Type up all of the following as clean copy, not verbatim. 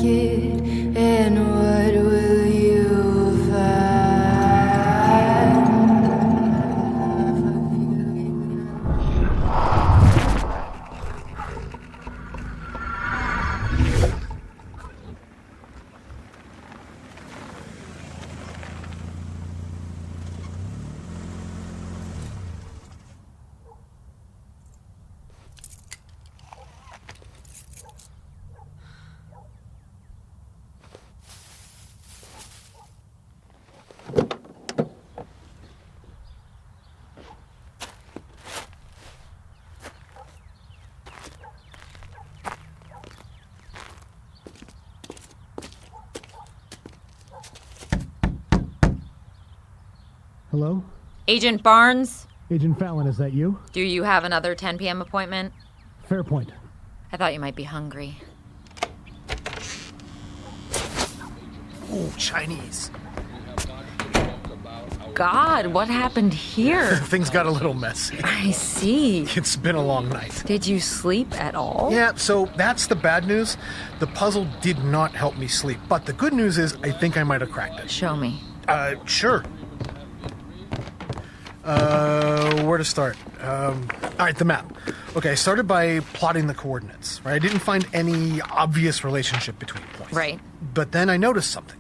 it, and what will you find? Hello? Agent Barnes? Agent Fallon, is that you? Do you have another 10 p.m. appointment? Fair point. I thought you might be hungry. Ooh, Chinese. God, what happened here? Things got a little messy. I see. It's been a long night. Did you sleep at all? Yeah, so that's the bad news. The puzzle did not help me sleep. But the good news is I think I might have cracked it. Show me. Sure. Where to start? All right, the map. Okay, I started by plotting the coordinates, right? I didn't find any obvious relationship between points. Right. But then I noticed something.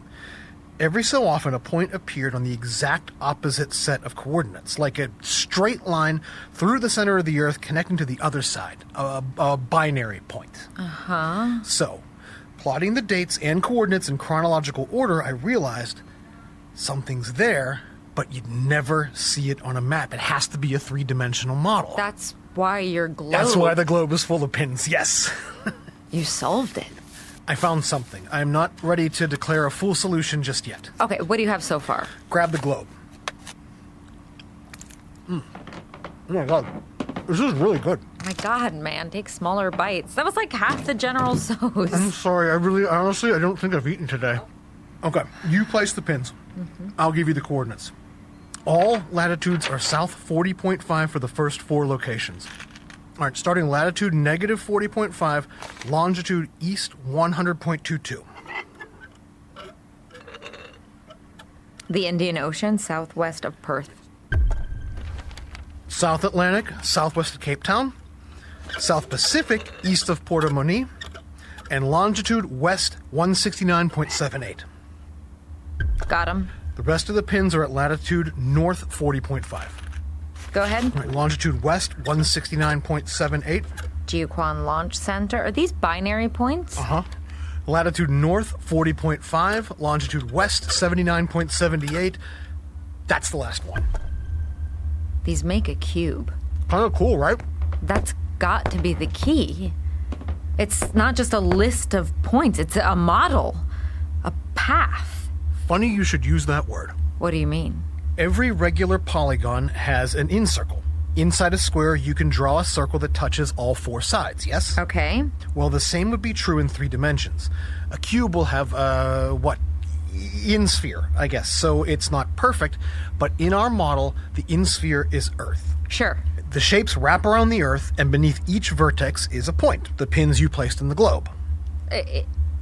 Every so often, a point appeared on the exact opposite set of coordinates, like a straight line through the center of the Earth connecting to the other side, a binary point. Uh-huh. So, plotting the dates and coordinates in chronological order, I realized something's there, but you'd never see it on a map. It has to be a three-dimensional model. That's why your globe... That's why the globe is full of pins, yes. You solved it. I found something. I'm not ready to declare a full solution just yet. Okay, what do you have so far? Grab the globe. Oh my god. This is really good. Oh my God, man, take smaller bites. That was like half the General So's. I'm sorry, honestly, I don't think I've eaten today. Okay, you place the pins. I'll give you the coordinates. All latitudes are south 40.5 for the first 4 locations. All right, starting latitude negative 40.5, longitude east 100.22. The Indian Ocean, southwest of Perth. South Atlantic, southwest of Cape Town. South Pacific, east of Port of Moni. And longitude west 169.78. Got him. The rest of the pins are at latitude north 40.5. Go ahead. All right, longitude west 169.78. Jiuquan Launch Center. Are these binary points? Uh-huh. Latitude north 40.5, longitude west 79.78. That's the last one. These make a cube. Kind of cool, right? That's got to be the key. It's not just a list of points, it's a model, a path. Funny you should use that word. What do you mean? Every regular polygon has an in-circle. Inside a square, you can draw a circle that touches all 4 sides, yes? Okay. Well, the same would be true in 3 dimensions. A cube will have, in-sphere, I guess. So it's not perfect, but in our model, the in-sphere is Earth. Sure. The shapes wrap around the Earth, and beneath each vertex is a point, the pins you placed in the globe.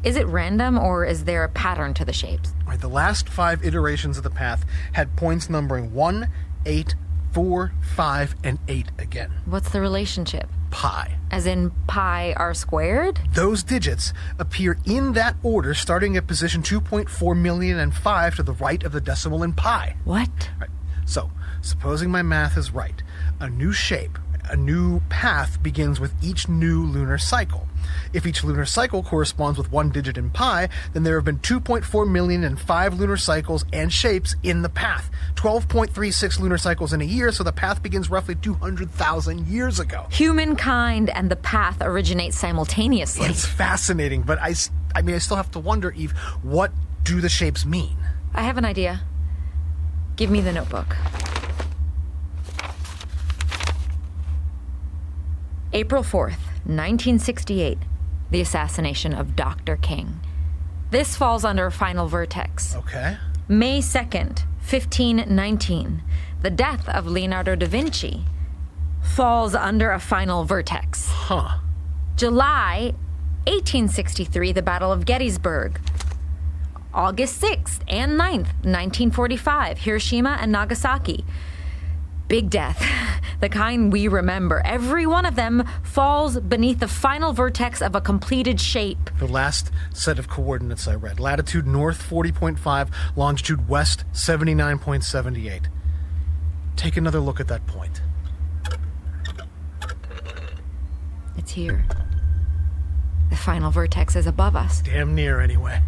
Is it random, or is there a pattern to the shapes? All right, the last 5 iterations of the path had points numbering 1, 8, 4, 5, and 8 again. What's the relationship? Pi. As in pi r squared? Those digits appear in that order starting at position 2.4,000,005 to the right of the decimal in pi. What? Right. So, supposing my math is right, a new shape, a new path begins with each new lunar cycle. If each lunar cycle corresponds with 1 digit in pi, then there have been 2.4,000,005 lunar cycles and shapes in the path. 12.36 lunar cycles in a year, so the path begins roughly 200,000 years ago. Humankind and the path originate simultaneously. It's fascinating, but I still have to wonder, Eve, what do the shapes mean? I have an idea. Give me the notebook. April 4th, 1968, the assassination of Dr. King. This falls under a final vertex. Okay. May 2nd, 1519, the death of Leonardo da Vinci falls under a final vertex. Huh. July 1863, the Battle of Gettysburg. August 6th and 9th, 1945, Hiroshima and Nagasaki. Big death, the kind we remember. Every one of them falls beneath the final vertex of a completed shape. The last set of coordinates I read. Latitude north 40.5, longitude west 79.78. Take another look at that point. It's here. The final vertex is above us. Damn near, anyway.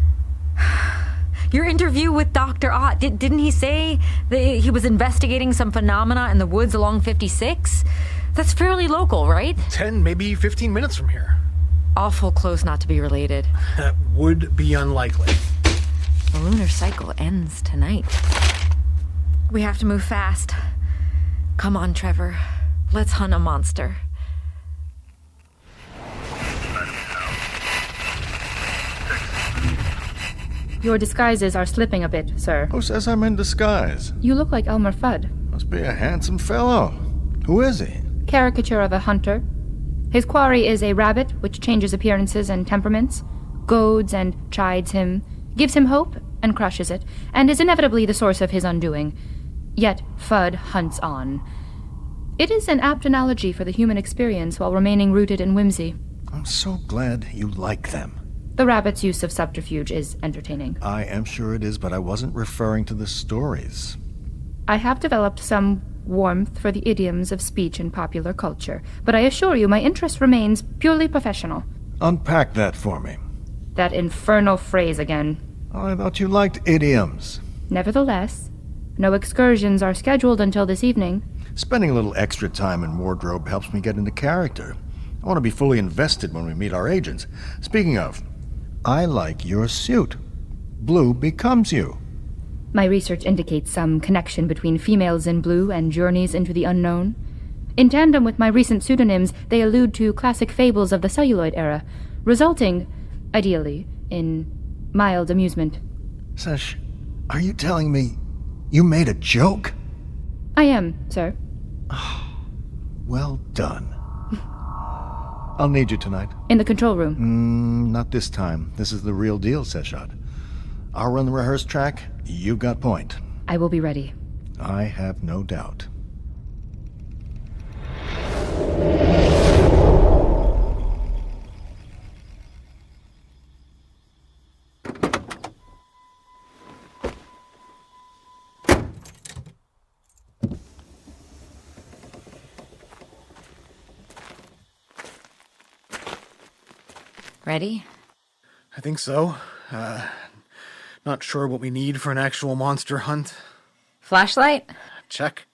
Your interview with Dr. Ott, didn't he say that he was investigating some phenomena in the woods along 56? That's fairly local, right? 10, maybe 15 minutes from here. Awful close not to be related. That would be unlikely. The lunar cycle ends tonight. We have to move fast. Come on, Trevor. Let's hunt a monster. Your disguises are slipping a bit, sir. Who says I'm in disguise? You look like Elmer Fudd. Must be a handsome fellow. Who is he? Caricature of a hunter. His quarry is a rabbit, which changes appearances and temperaments, goads and chides him, gives him hope and crushes it, and is inevitably the source of his undoing. Yet Fudd hunts on. It is an apt analogy for the human experience while remaining rooted in whimsy. I'm so glad you like them. The rabbit's use of subterfuge is entertaining. I am sure it is, but I wasn't referring to the stories. I have developed some warmth for the idioms of speech in popular culture, but I assure you my interest remains purely professional. Unpack that for me. That infernal phrase again. I thought you liked idioms. Nevertheless, no excursions are scheduled until this evening. Spending a little extra time in wardrobe helps me get into character. I want to be fully invested when we meet our agents. Speaking of, I like your suit. Blue becomes you. My research indicates some connection between females in blue and journeys into the unknown. In tandem with my recent pseudonyms, they allude to classic fables of the celluloid era, resulting, ideally, in mild amusement. Sesh, are you telling me you made a joke? I am, sir. Well done. I'll need you tonight. In the control room. Not this time. This is the real deal, Seshat. I'll run the rehearsed track. You've got point. I will be ready. I have no doubt. Ready? I think so. Not sure what we need for an actual monster hunt. Flashlight? Check.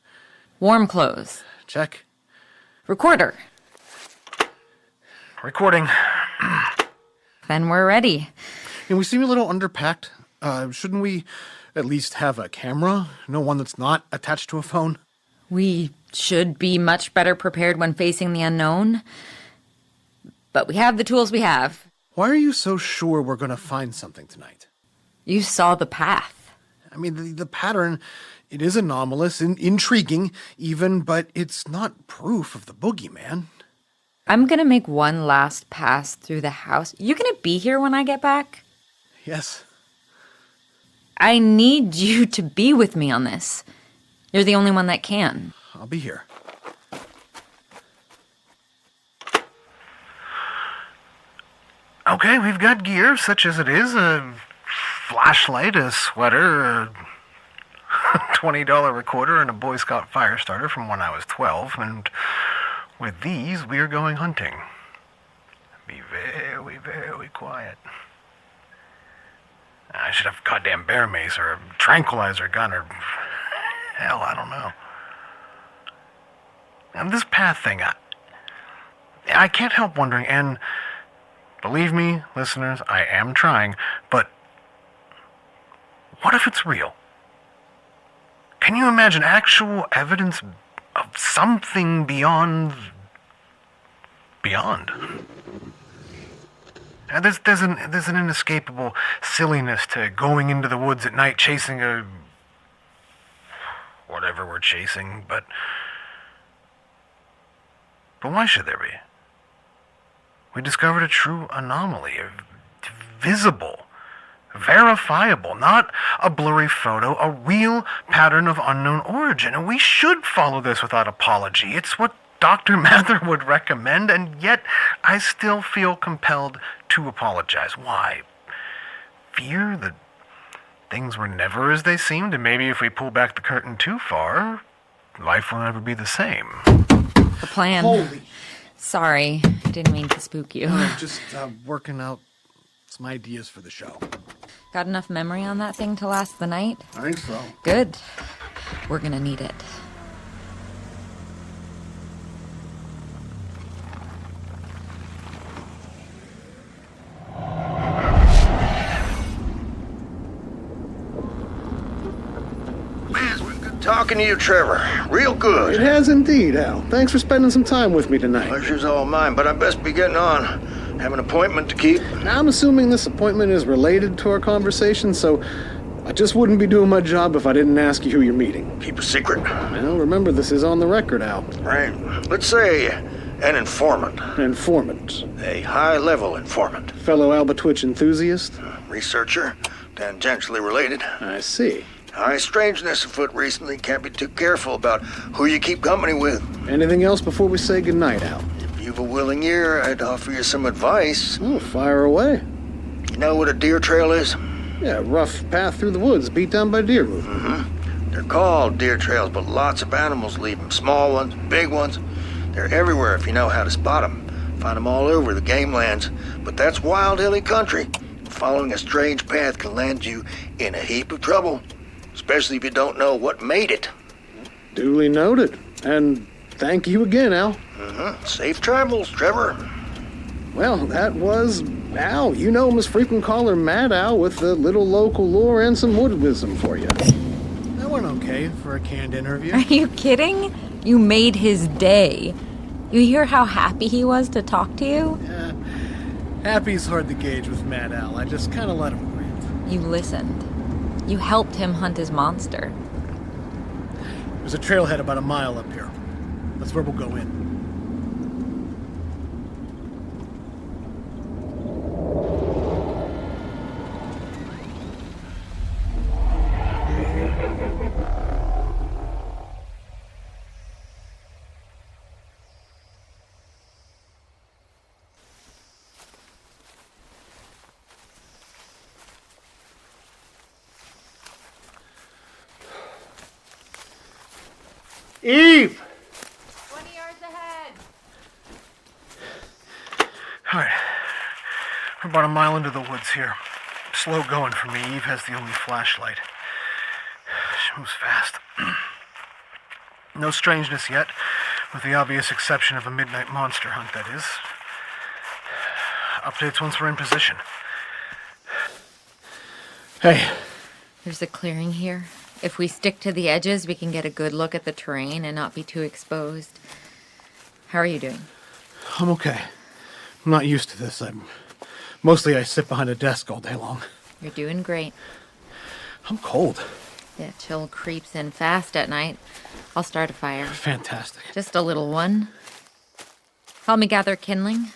Warm clothes. Check. Recorder. Recording. Then we're ready. And we seem a little underpacked. Shouldn't we at least have a camera? No one that's not attached to a phone? We should be much better prepared when facing the unknown. But we have the tools we have. Why are you so sure we're going to find something tonight? You saw the path. I mean, the pattern, it is anomalous and intriguing even, but it's not proof of the boogeyman. I'm gonna make one last pass through the house. You gonna be here when I get back? Yes. I need you to be with me on this. You're the only one that can. I'll be here. Okay, we've got gear, such as it is, a flashlight, a sweater, a $20 recorder, and a Boy Scout fire starter from when I was 12, and with these, we are going hunting. Be very, very quiet. I should have a goddamn bear mace, or a tranquilizer gun, or hell, I don't know. And this path thing, I can't help wondering, and believe me, listeners, I am trying, but what if it's real? Can you imagine actual evidence of something beyond? There's an inescapable silliness to going into the woods at night chasing whatever we're chasing, but why should there be? We discovered a true anomaly, visible, verifiable, not a blurry photo, a real pattern of unknown origin. And we should follow this without apology. It's what Dr. Mather would recommend, and yet I still feel compelled to apologize. Why? Fear that things were never as they seemed, and maybe if we pull back the curtain too far, life will never be the same. The plan. Holy... Sorry, I didn't mean to spook you. Just working out some ideas for the show. Got enough memory on that thing to last the night? I think so. Good. We're gonna need it. Talking to you, Trevor. Real good. It has indeed, Al. Thanks for spending some time with me tonight. Pleasure's all mine, but I best be getting on. Have an appointment to keep. Now, I'm assuming this appointment is related to our conversation, so I just wouldn't be doing my job if I didn't ask you who you're meeting. Keep a secret. Well, remember, this is on the record, Al. Right. Let's say an informant. Informant. A high-level informant. Fellow Albatwitch enthusiast? Researcher. Tangentially related. I see. High strangeness afoot recently. Can't be too careful about who you keep company with. Anything else before we say goodnight, Al? If you've a willing ear, I'd offer you some advice. Oh, fire away. You know what a deer trail is? Yeah, rough path through the woods, beat down by deer movement. Mm-hmm. They're called deer trails, but lots of animals leave them. Small ones, big ones. They're everywhere if you know how to spot them. Find them all over the game lands. But that's wild, hilly country. Following a strange path can land you in a heap of trouble. Especially if you don't know what made it. Duly noted. And thank you again, Al. Mm-hmm. Safe travels, Trevor. Well, that was Al. You know him as frequent caller Mad Al with a little local lore and some wood wisdom for you. That went okay for a canned interview. Are you kidding? You made his day. You hear how happy he was to talk to you? Yeah. Happy's hard to gauge with Mad Al. I just kind of let him rant. You listened. You helped him hunt his monster. There's a trailhead about a mile up here. That's where we'll go in. Eve! 20 yards ahead. All right. We're about a mile into the woods here. Slow going for me. Eve has the only flashlight. She moves fast. No strangeness yet, with the obvious exception of a midnight monster hunt, that is. Updates once we're in position. Hey. There's a clearing here. If we stick to the edges, we can get a good look at the terrain and not be too exposed. How are you doing? I'm okay. I'm not used to this. Mostly I sit behind a desk all day long. You're doing great. I'm cold. Yeah, chill creeps in fast at night. I'll start a fire. Fantastic. Just a little one. Help me gather kindling.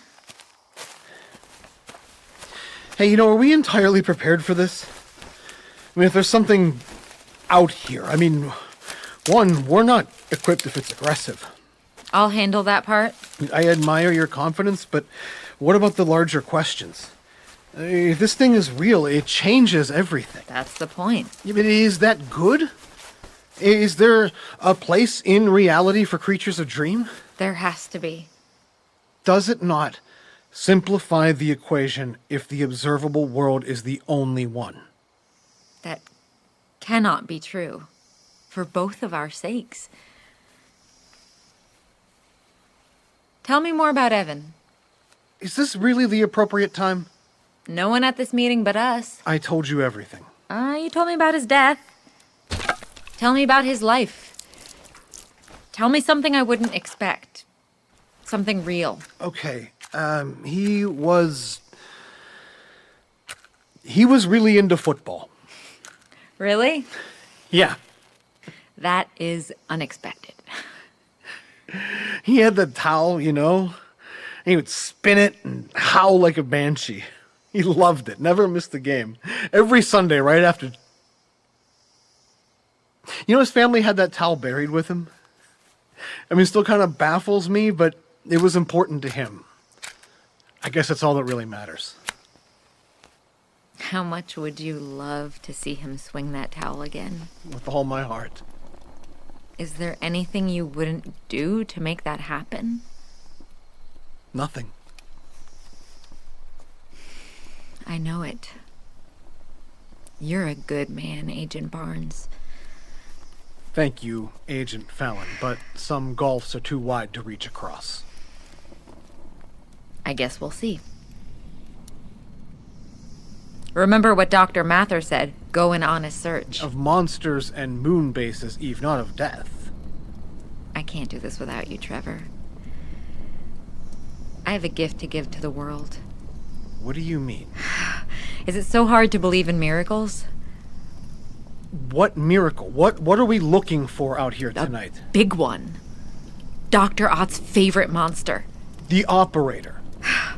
Hey, are we entirely prepared for this? I mean, if there's something out here, one, we're not equipped if it's aggressive. I'll handle that part. I admire your confidence, but what about the larger questions? If this thing is real, it changes everything. That's the point. Yeah, but is that good? Is there a place in reality for creatures of dream? There has to be. Does it not simplify the equation if the observable world is the only one? That cannot be true. For both of our sakes. Tell me more about Evan. Is this really the appropriate time? No one at this meeting but us. I told you everything. You told me about his death. Tell me about his life. Tell me something I wouldn't expect. Something real. Okay, he was really into football. Really? Yeah. That is unexpected. He had the towel, And he would spin it and howl like a banshee. He loved it. Never missed a game. Every Sunday, right after... You know, his family had that towel buried with him. I mean, it still kind of baffles me, but it was important to him. I guess that's all that really matters. How much would you love to see him swing that towel again? With all my heart. Is there anything you wouldn't do to make that happen? Nothing. I know it. You're a good man, Agent Barnes. Thank you, Agent Fallon, but some gulfs are too wide to reach across. I guess we'll see. Remember what Dr. Mather said. Go an honest search. Of monsters and moon bases, Eve, not of death. I can't do this without you, Trevor. I have a gift to give to the world. What do you mean? Is it so hard to believe in miracles? What miracle? What are we looking for out here tonight? Big one. Dr. Ott's favorite monster. The Operator.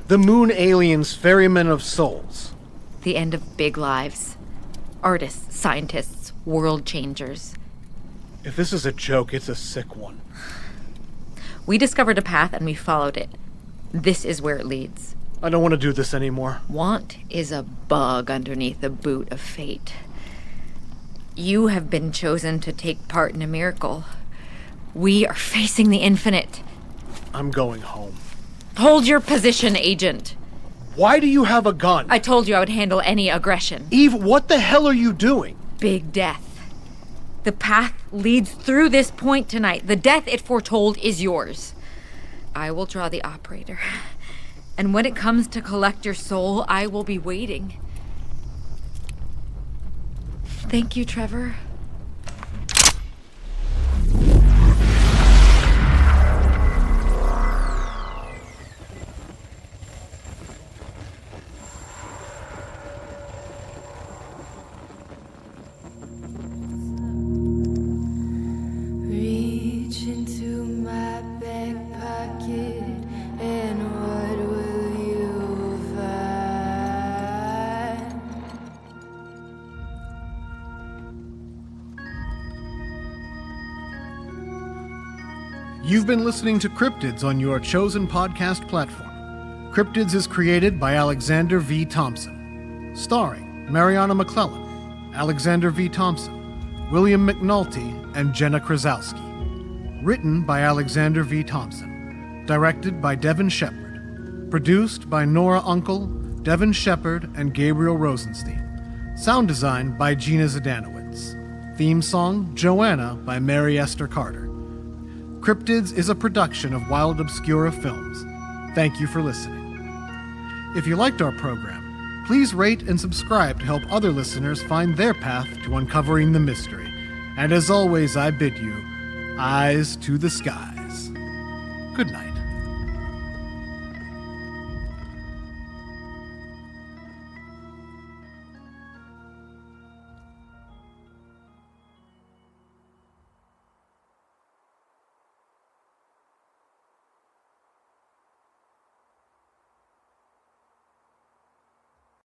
The moon aliens, ferrymen of souls. The end of big lives. Artists, scientists, world changers. If this is a joke, it's a sick one. We discovered a path and we followed it. This is where it leads. I don't want to do this anymore. Want is a bug underneath the boot of fate. You have been chosen to take part in a miracle. We are facing the infinite. I'm going home. Hold your position, Agent. Why do you have a gun? I told you I would handle any aggression. Eve, what the hell are you doing? Big death. The path leads through this point tonight. The death it foretold is yours. I will draw the Operator. And when it comes to collect your soul, I will be waiting. Thank you, Trevor. Reach into my back pocket, and what will you find? You've been listening to Cryptids on your chosen podcast platform. Cryptids is created by Alexander V. Thompson. Starring Mariana McClellan, Alexander V. Thompson, William McNulty, and Jenna Krasowski. Written by Alexander V. Thompson. Directed by Devin Shepard. Produced by Nora Uncle, Devin Shepard, and Gabriel Rosenstein. Sound design by Gina Zadanowitz. Theme song, Joanna, by Mary Esther Carter. Cryptids is a production of Wild Obscura Films. Thank you for listening. If you liked our program, please rate and subscribe to help other listeners find their path to uncovering the mystery. And as always, I bid you, eyes to the skies. Good night.